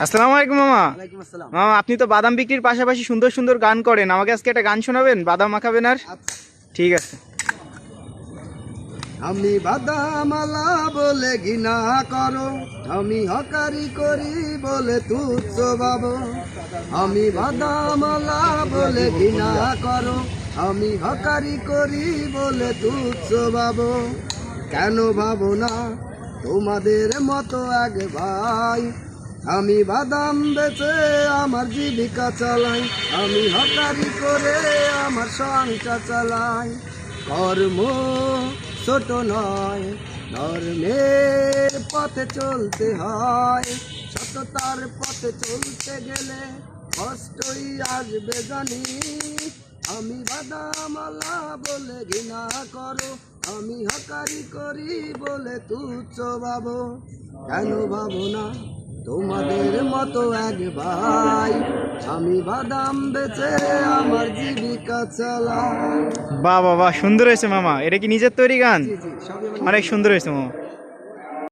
আসসালামু আলাইকুম মামা। ওয়ালাইকুম আসসালাম। মামা, আপনি তো বাদাম বিক্রির পাশাপাশি সুন্দর সুন্দর গান করেন, আমাকে আজকে একটা গান শোনাবেন, বাদাম মাখাবেন আর। আচ্ছা। ঠিক আছে। আমি বাদামালা বলে ঘৃণা করো, আমি হকারি করি বলে তুচ্ছ ভাবো। আমি বাদামালা বলে ঘৃণা করো, আমি হকারি করি বলে তুচ্ছ ভাবো। কেন ভাবো না তোমাদের মতো এক ভাই? আমি বাদাম বেচে আমার জীবিকা চালাই, আমি হকারি করে আমার সংসার চালাই। কর্ম ছোট নয়, ধর্মের পথে চলতে হয়। সততার পথে চলতে গেলে কষ্টই আসবে জানি। আমি বাদামালা বলে ঘৃণা করো, আমি হকারি করি বলে তুচ্ছ ভাবো। কেন ভাবো না তোমাদের মতো এক ভাই? আমি বাদাম বেচে আমার জীবিকা চালাই। বাহ বাহ বাহ, সুন্দর হয়েছে মামা। এটা কি নিজের তৈরি গান? জি জি, সবই আমার অনেক সুন্দর হয়েছে মামা।